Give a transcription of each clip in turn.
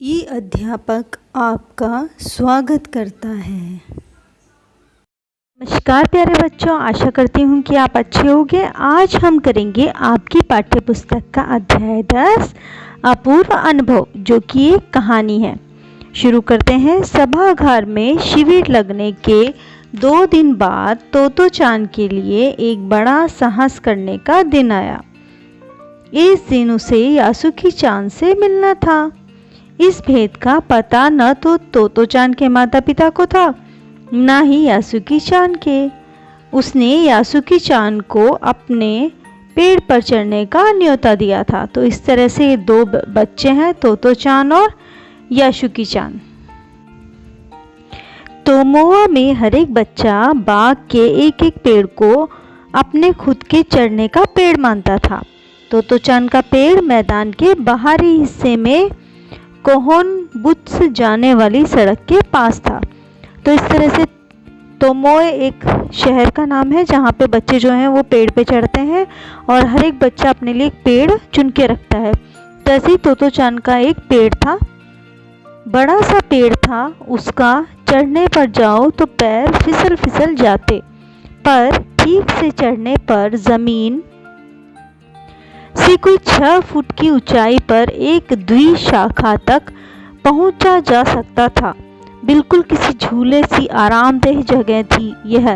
ई अध्यापक आपका स्वागत करता है। नमस्कार प्यारे बच्चों, आशा करती हूँ कि आप अच्छे होंगे। आज हम करेंगे आपकी पाठ्य पुस्तक का अध्याय 10 अपूर्व अनुभव, जो कि एक कहानी है। शुरू करते हैं। सभागार में शिविर लगने के 2 दिन बाद तोतो चान के लिए एक बड़ा साहस करने का दिन आया। इस दिन उसे यासुकी चान से मिलना था। इस भेद का पता न तो तोतो चान के माता पिता को था, न ही यासुकी चान के। उसने यासुकी चान को अपने पेड़ पर चढ़ने का न्योता दिया था। तो इस तरह से 2 बच्चे हैं, तोतो चान और यासुकी चान। तोमोआ में हर एक बच्चा बाग के एक एक पेड़ को अपने खुद के चढ़ने का पेड़ मानता था। तोतो चान का पेड़ मैदान के बाहरी हिस्से में कोहोन बुत्स जाने वाली सड़क के पास था। तो इस तरह से तोमोए एक शहर का नाम है जहाँ पे बच्चे जो हैं वो पेड़ पे चढ़ते हैं और हर एक बच्चा अपने लिए एक पेड़ चुन के रखता है। तैसे ही तोतो चान का एक पेड़ था, बड़ा सा पेड़ था। उसका चढ़ने पर जाओ तो पैर फिसल फिसल जाते, पर ठीक से चढ़ने पर जमीन से कोई 6 फुट की ऊंचाई पर एक द्विशाखा तक पहुंचा जा सकता था। बिल्कुल किसी झूले सी आरामदेह जगह थी यह।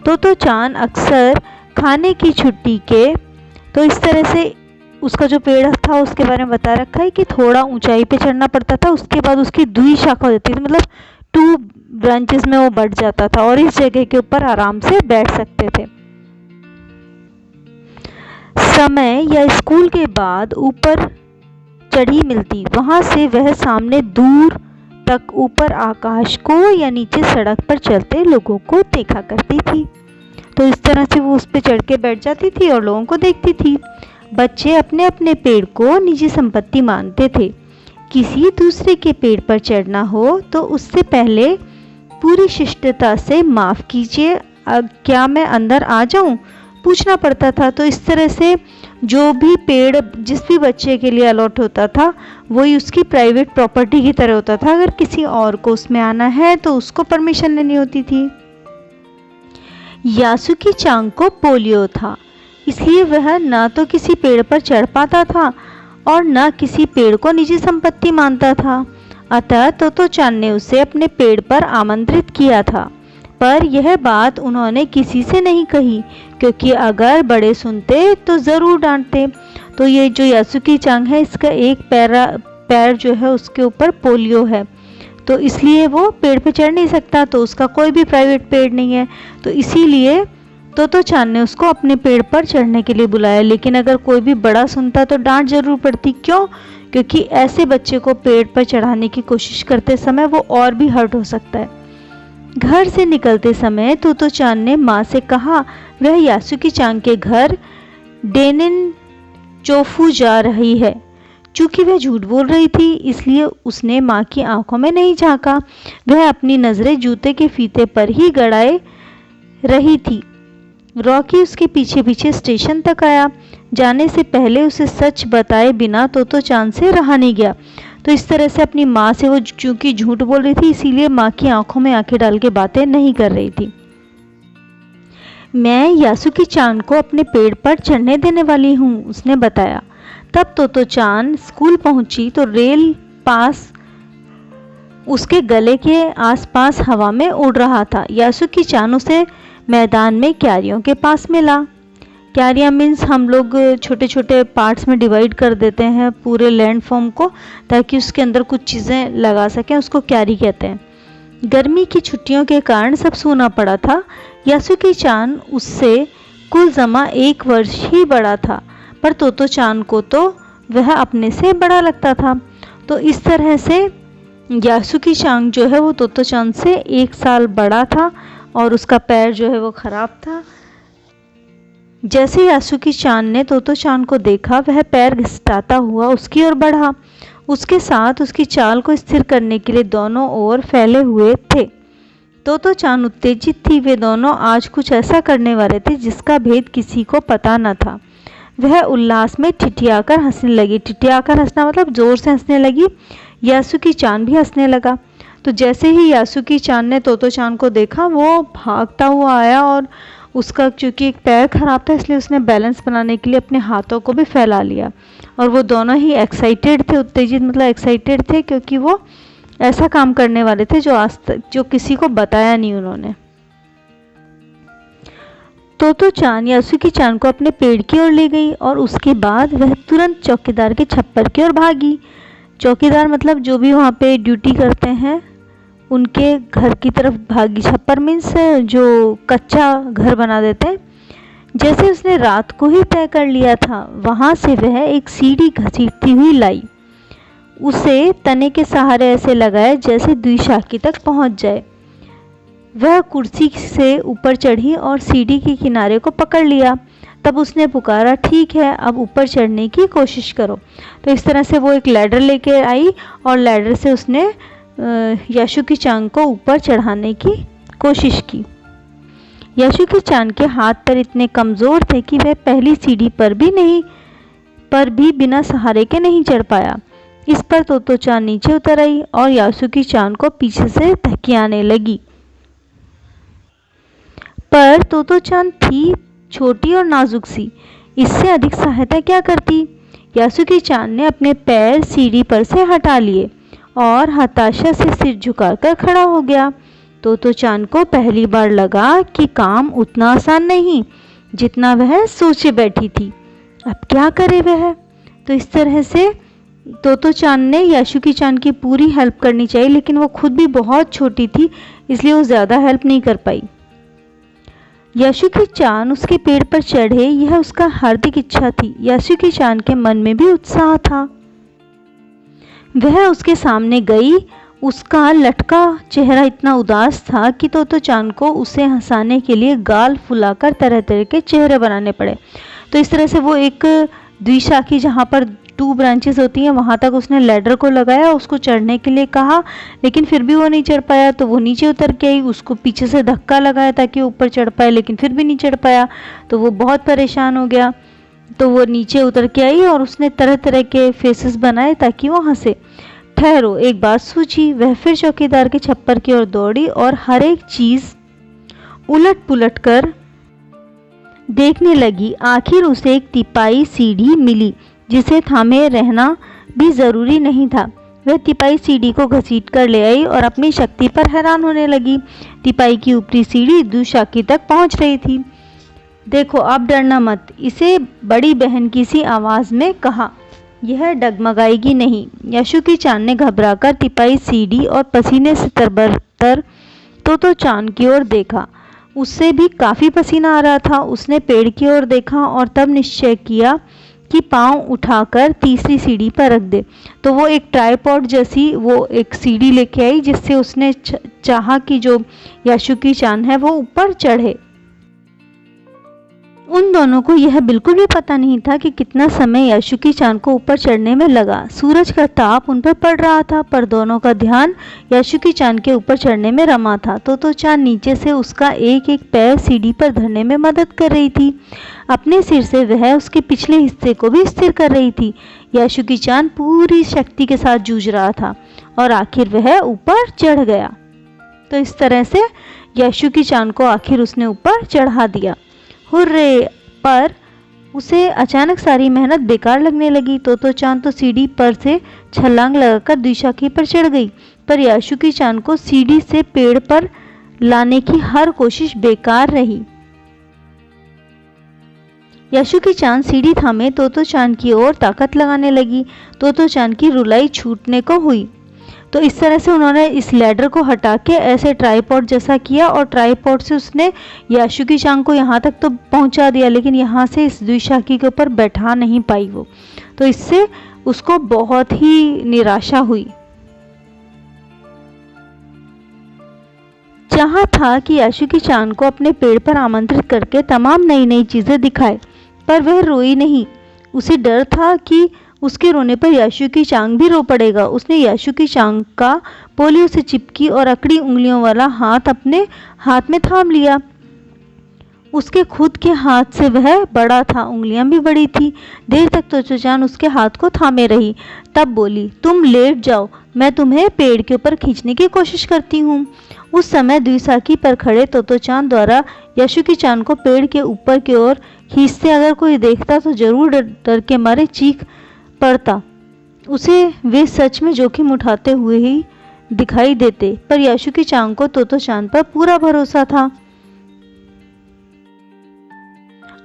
तोतो चान अक्सर खाने की छुट्टी के, तो इस तरह से उसका जो पेड़ था उसके बारे में बता रखा है कि थोड़ा ऊंचाई पे चढ़ना पड़ता था, उसके बाद उसकी द्विशाखा हो जाती थी, मतलब 2 ब्रांचेस में वो बढ़ जाता था और इस जगह के ऊपर आराम से बैठ सकते थे। समय या स्कूल के बाद ऊपर चढ़ी मिलती, वहां से वह सामने दूर तक ऊपर आकाश को या नीचे सड़क पर चलते लोगों को देखा करती थी। तो इस तरह से वो उस पर चढ़ के बैठ जाती थी और लोगों को देखती थी। बच्चे अपने अपने पेड़ को निजी संपत्ति मानते थे। किसी दूसरे के पेड़ पर चढ़ना हो तो उससे पहले पूरी शिष्टता से माफ कीजिए, क्या मैं अंदर आ जाऊं, पूछना पड़ता था। तो इस तरह से जो भी पेड़ जिस भी बच्चे के लिए अलॉट होता था वही उसकी प्राइवेट प्रॉपर्टी की तरह होता था। अगर किसी और को उसमें आना है तो उसको परमिशन लेनी होती थी। यासुकी चान को पोलियो था, इसलिए वह न तो किसी पेड़ पर चढ़ पाता था और न किसी पेड़ को निजी संपत्ति मानता था। अतः तोतो चान ने उसे अपने पेड़ पर आमंत्रित किया था, पर यह बात उन्होंने किसी से नहीं कही, क्योंकि अगर बड़े सुनते तो ज़रूर डांटते। तो ये जो यासुकी चान है, इसका एक पैर जो है उसके ऊपर पोलियो है, तो इसलिए वो पेड़ पे चढ़ नहीं सकता। तो उसका कोई भी प्राइवेट पेड़ नहीं है, तो इसीलिए तोतो चान ने उसको अपने पेड़ पर चढ़ने के लिए बुलाया। लेकिन अगर कोई भी बड़ा सुनता तो डांट जरूर पड़ती। क्यों? क्योंकि ऐसे बच्चे को पेड़ पर चढ़ाने की कोशिश करते समय वो और भी हर्ट हो सकता है। घर से निकलते समय तोतो चान ने माँ से कहा वह यासुकी चान के घर डेनिन चोफू जा रही है। चूंकि वह झूठ बोल रही थी, इसलिए उसने माँ की आंखों में नहीं झांका। वह अपनी नजरें जूते के फीते पर ही गड़ाए रही थी। रॉकी उसके पीछे पीछे स्टेशन तक आया। जाने से पहले उसे सच बताए बिना तोतो चान से रहा नहीं गया। तो इस तरह से अपनी माँ से वो चूंकि झूठ बोल रही थी, इसीलिए माँ की आंखों में आंखें डाल के बातें नहीं कर रही थी। मैं यासुकी चान को अपने पेड़ पर चढ़ने देने वाली हूँ, उसने बताया। तब तोतो चान स्कूल पहुंची तो रेल पास उसके गले के आसपास हवा में उड़ रहा था। यासुकी चान उसे मैदान में क्यारियों के पास मिला। क्यारियाँ मीन्स हम लोग छोटे छोटे पार्ट्स में डिवाइड कर देते हैं पूरे लैंडफॉर्म को, ताकि उसके अंदर कुछ चीज़ें लगा सकें, उसको क्यारी कहते हैं। गर्मी की छुट्टियों के कारण सब सूना पड़ा था। यासुकी चान उससे कुल जमा 1 वर्ष ही बड़ा था, पर तोतो चान को तो वह अपने से बड़ा लगता था। तो इस तरह से यासुकी चान जो है वो तोतो चान से 1 साल बड़ा था और उसका पैर जो है वो खराब था। जैसे यासुकी चान ने तोतो चान को देखा, वह पैर घिसटाता हुआ उसकी ओर बढ़ा। उसके साथ उसकी चाल को स्थिर करने के लिए दोनों ओर फैले हुए थे। तोतो चान उत्तेजित थी। वे दोनों आज कुछ ऐसा करने वाले थे जिसका भेद किसी को पता न था। वह उल्लास में ठिठियाकर हंसने लगी। ठिठियाकर हंसना मतलब जोर से हंसने लगी। यासुकी चान भी हंसने लगा। तो जैसे ही यासुकी चान ने तोतो चान को देखा, वो भागता हुआ आया और उसका चूँकि एक पैर खराब था इसलिए उसने बैलेंस बनाने के लिए अपने हाथों को भी फैला लिया। और वो दोनों ही एक्साइटेड थे, उत्तेजित मतलब एक्साइटेड थे, क्योंकि वो ऐसा काम करने वाले थे जो किसी को बताया नहीं उन्होंने। तोतो चान यासुकी चान को अपने पेड़ की ओर ले गई और उसके बाद वह तुरंत चौकीदार के छप्पर की ओर भागी। चौकीदार मतलब जो भी वहाँ पे ड्यूटी करते हैं उनके घर की तरफ भागी। छप्पर मीन्स जो कच्चा घर बना देते हैं। जैसे उसने रात को ही तय कर लिया था, वहाँ से वह एक सीढ़ी घसीटती हुई लाई। उसे तने के सहारे ऐसे लगाए जैसे द्विशाखी तक पहुँच जाए। वह कुर्सी से ऊपर चढ़ी और सीढ़ी के किनारे को पकड़ लिया। तब उसने पुकारा, ठीक है, अब ऊपर चढ़ने की कोशिश करो। तो इस तरह से वो एक लैडर लेके आई और लैडर से उसने यासुकी चान को ऊपर चढ़ाने की कोशिश की। यासुकी चान के हाथ पैर इतने कमज़ोर थे कि वह पहली सीढ़ी पर भी बिना सहारे के नहीं चढ़ पाया। इस पर तोतो चान नीचे उतर आई और यासुकी चान को पीछे से धकियाने लगी। पर तोतो चान थी छोटी और नाजुक सी, इससे अधिक सहायता क्या करती। यासुकी चान ने अपने पैर सीढ़ी पर से हटा लिए और हताशा से सिर झुकाकर खड़ा हो गया। तोतो चान को पहली बार लगा कि काम उतना आसान नहीं जितना वह सोचे बैठी थी। अब क्या करे वह। तो इस तरह से तोतो चान ने यासुकी चान की पूरी हेल्प करनी चाहिए, लेकिन वो खुद भी बहुत छोटी थी इसलिए वो ज़्यादा हेल्प नहीं कर पाई। यासुकी चान उसके पेड़ पर चढ़े, यह उसका हार्दिक इच्छा थी। यासुकी चान के मन में भी उत्साह था। वह उसके सामने गई। उसका लटका चेहरा इतना उदास था कि तोतो चान को उसे हंसाने के लिए गाल फुलाकर तरह तरह के चेहरे बनाने पड़े। तो इस तरह से वो एक द्विशाखी, जहाँ पर 2 ब्रांचेस होती हैं, वहाँ तक उसने लैडर को लगाया, उसको चढ़ने के लिए कहा, लेकिन फिर भी वो नहीं चढ़ पाया। तो वो नीचे उतर के आई, उसको पीछे से धक्का लगाया ताकि ऊपर चढ़ पाए, लेकिन फिर भी नहीं चढ़ पाया। तो वो बहुत परेशान हो गया। तो वो नीचे उतर के आई और उसने तरह तरह के फेसेस बनाए ताकि वो हंसे। ठहरो, एक बात सूझी। वह फिर चौकीदार के छप्पर की ओर दौड़ी और हर एक चीज़ उलट पुलट कर देखने लगी। आखिर उसे एक तिपाई सीढ़ी मिली जिसे थामे रहना भी ज़रूरी नहीं था। वह तिपाई सीढ़ी को घसीट कर ले आई और अपनी शक्ति पर हैरान होने लगी। तिपाई की ऊपरी सीढ़ी द्विशाखी तक पहुंच रही थी। देखो, अब डरना मत, इसे बड़ी बहन की सी आवाज़ में कहा। यह डगमगाएगी नहीं। यासुकी चान ने घबराकर तिपाई सीढ़ी और पसीने से तरबतर तोतो चान की ओर देखा। उससे भी काफ़ी पसीना आ रहा था। उसने पेड़ की ओर देखा और तब निश्चय किया कि पाँव उठाकर तीसरी सीढ़ी पर रख दे। तो वो एक ट्राइपॉड जैसी वो एक सीढ़ी लेके आई, जिससे उसने चाहा कि जो यासुकी चान है वो ऊपर चढ़े। उन दोनों को यह बिल्कुल भी पता नहीं था कि कितना समय यासुकी चान को ऊपर चढ़ने में लगा। सूरज का ताप उन पर पड़ रहा था, पर दोनों का ध्यान यासुकी चान के ऊपर चढ़ने में रमा था। तोतो चान नीचे से उसका एक एक पैर सीढ़ी पर धरने में मदद कर रही थी। अपने सिर से वह उसके पिछले हिस्से को भी स्थिर कर रही थी। यासुकी चान पूरी शक्ति के साथ जूझ रहा था और आखिर वह ऊपर चढ़ गया। तो इस तरह से यासुकी चान को आखिर उसने ऊपर चढ़ा दिया। हुर्रे! पर उसे अचानक सारी मेहनत बेकार लगने लगी। तोतो चान तो सीढ़ी पर से छलांग लगाकर द्विशाखी पर चढ़ गई, पर यासुकी चान को सीढ़ी से पेड़ पर लाने की हर कोशिश बेकार रही। यासुकी चान सीढ़ी थामे तोतो चान की ओर ताकत लगाने लगी। तोतो चान की रुलाई छूटने को हुई। तो इस तरह से उन्होंने इस लैडर को हटा के ऐसे ट्राइपॉड जैसा किया और ट्राइपॉड से उसने यासुकी चान को यहाँ तक तो पहुँचा दिया, लेकिन यहाँ से इस द्विशाखी के ऊपर बैठा नहीं पाई वो। तो इससे उसको बहुत ही निराशा हुई। चाहा था कि यासुकी चान को अपने पेड़ पर आमंत्रित करके तमाम नई नई चीज़ें दिखाए, पर वह रोई नहीं। उसे डर था कि उसके रोने पर यासुकी चान भी रो पड़ेगा। उसने यासुकी चान का पोलियो से चिपकी और अकड़ी उंगलियों वाला हाथ अपने हाथ में थाम लिया। उसके खुद के हाथ से वह बड़ा था, उंगलियां भी बड़ी थी। देर तक तोतो-चान उसके हाथ को थामे रही, तब बोली, तुम लेट जाओ, मैं तुम्हें पेड़ के ऊपर खींचने की कोशिश करती हूँ। उस समय द्विसाखी पर खड़े तोतो-चान द्वारा यासुकी-चान को पेड़ के ऊपर की ओर खींचते अगर कोई देखता तो जरूर डर के मारे चीख पड़ता। उसे वे सच में जोखिम उठाते हुए ही दिखाई देते, पर यासुकी-चान को तोतो-चान पर पूरा भरोसा था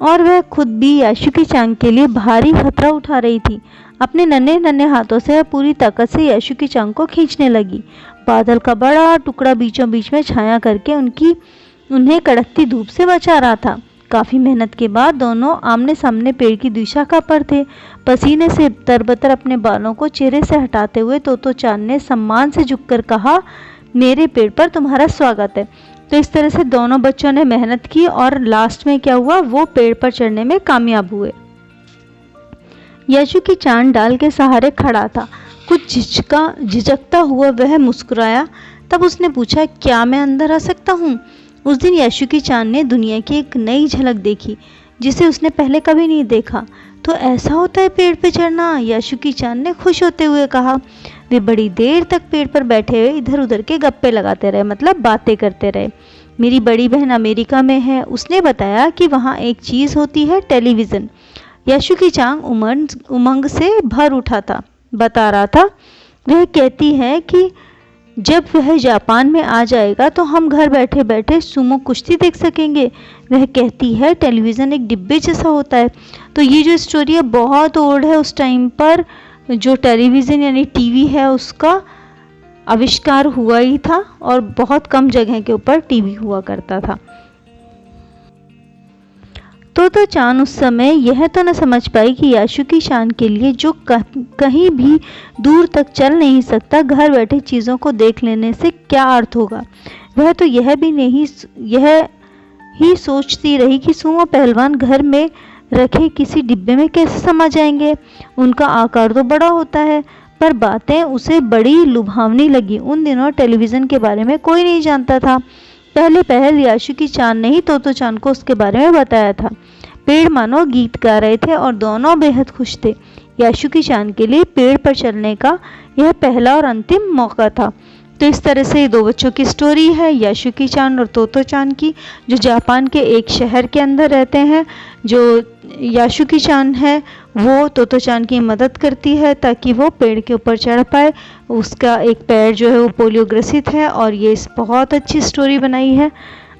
और वह खुद भी यासुकी-चान के लिए भारी खतरा उठा रही थी। अपने नन्हे नन्हे हाथों से वह पूरी ताकत से यासुकी-चान को खींचने लगी। बादल का बड़ा टुकड़ा बीचों बीच में छाया करके उन्हें कड़कती धूप से बचा रहा था। काफी मेहनत के बाद दोनों आमने सामने पेड़ की द्विशाखा पर थे। पसीने से तरबतर अपने बालों को चेहरे से हटाते हुए तोतो-चान ने सम्मान से झुककर कहा, मेरे पेड़ पर तुम्हारा स्वागत है। तो इस तरह से दोनों बच्चों ने मेहनत की और लास्ट में क्या हुआ, वो पेड़ पर चढ़ने में कामयाब हुए। यासुकी-चान डाल के सहारे खड़ा था। कुछ झिझकता हुआ वह मुस्कुराया। तब उसने पूछा, क्या मैं अंदर आ सकता हूँ? उस दिन यासुकी-चान ने दुनिया की एक नई झलक देखी जिसे उसने पहले कभी नहीं देखा। तो ऐसा होता है पेड़ पे चढ़ना? यासुकी-चान ने खुश होते हुए कहा। वे बड़ी देर तक पेड़ पर बैठे हुए इधर उधर के गप्पे लगाते रहे, मतलब बातें करते रहे। मेरी बड़ी बहन अमेरिका में है, उसने बताया कि वहाँ एक चीज़ होती है, टेलीविज़न। यासुकी-चान उमंग से भर उठा था, बता रहा था। वह कहती है कि जब वह जापान में आ जाएगा तो हम घर बैठे बैठे सुमो कुश्ती देख सकेंगे। वह कहती है टेलीविज़न एक डिब्बे जैसा होता है। तो ये जो स्टोरी है बहुत ओल्ड है। उस टाइम पर जो टेलीविज़न यानी टीवी है उसका आविष्कार हुआ ही था और बहुत कम जगह के ऊपर टीवी हुआ करता था। तोतो-चान उस समय यह तो न समझ पाई कि यासुकी-चान के लिए जो कहीं भी दूर तक चल नहीं सकता, घर बैठे चीज़ों को देख लेने से क्या अर्थ होगा। वह तो यह ही सोचती रही कि सुमो पहलवान घर में रखे किसी डिब्बे में कैसे समा जाएंगे। उनका आकार तो बड़ा होता है। पर बातें उसे बड़ी लुभावनी लगी। उन दिनों टेलीविज़न के बारे में कोई नहीं जानता था। पहल यासुकी-चान ने ही तोतो-चान को उसके बारे में बताया था। पेड़ मानो गीत गा रहे थे और दोनों बेहद खुश थे। यासुकी-चान के लिए पेड़ पर चलने का यह पहला और अंतिम मौका था। तो इस तरह से दो बच्चों की स्टोरी है, यासुकी-चान और तोतो-चान की, जो जापान के एक शहर के अंदर रहते हैं। जो यासुकी-चान है वो तोतो-चान की मदद करती है ताकि वो पेड़ के ऊपर चढ़ पाए। उसका एक पैर जो है वो पोलियो ग्रसित है और ये बहुत अच्छी स्टोरी बनाई है।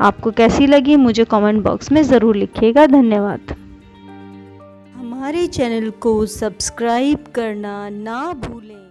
आपको कैसी लगी मुझे कमेंट बॉक्स में ज़रूर लिखिएगा। धन्यवाद। हमारे चैनल को सब्सक्राइब करना ना भूलें।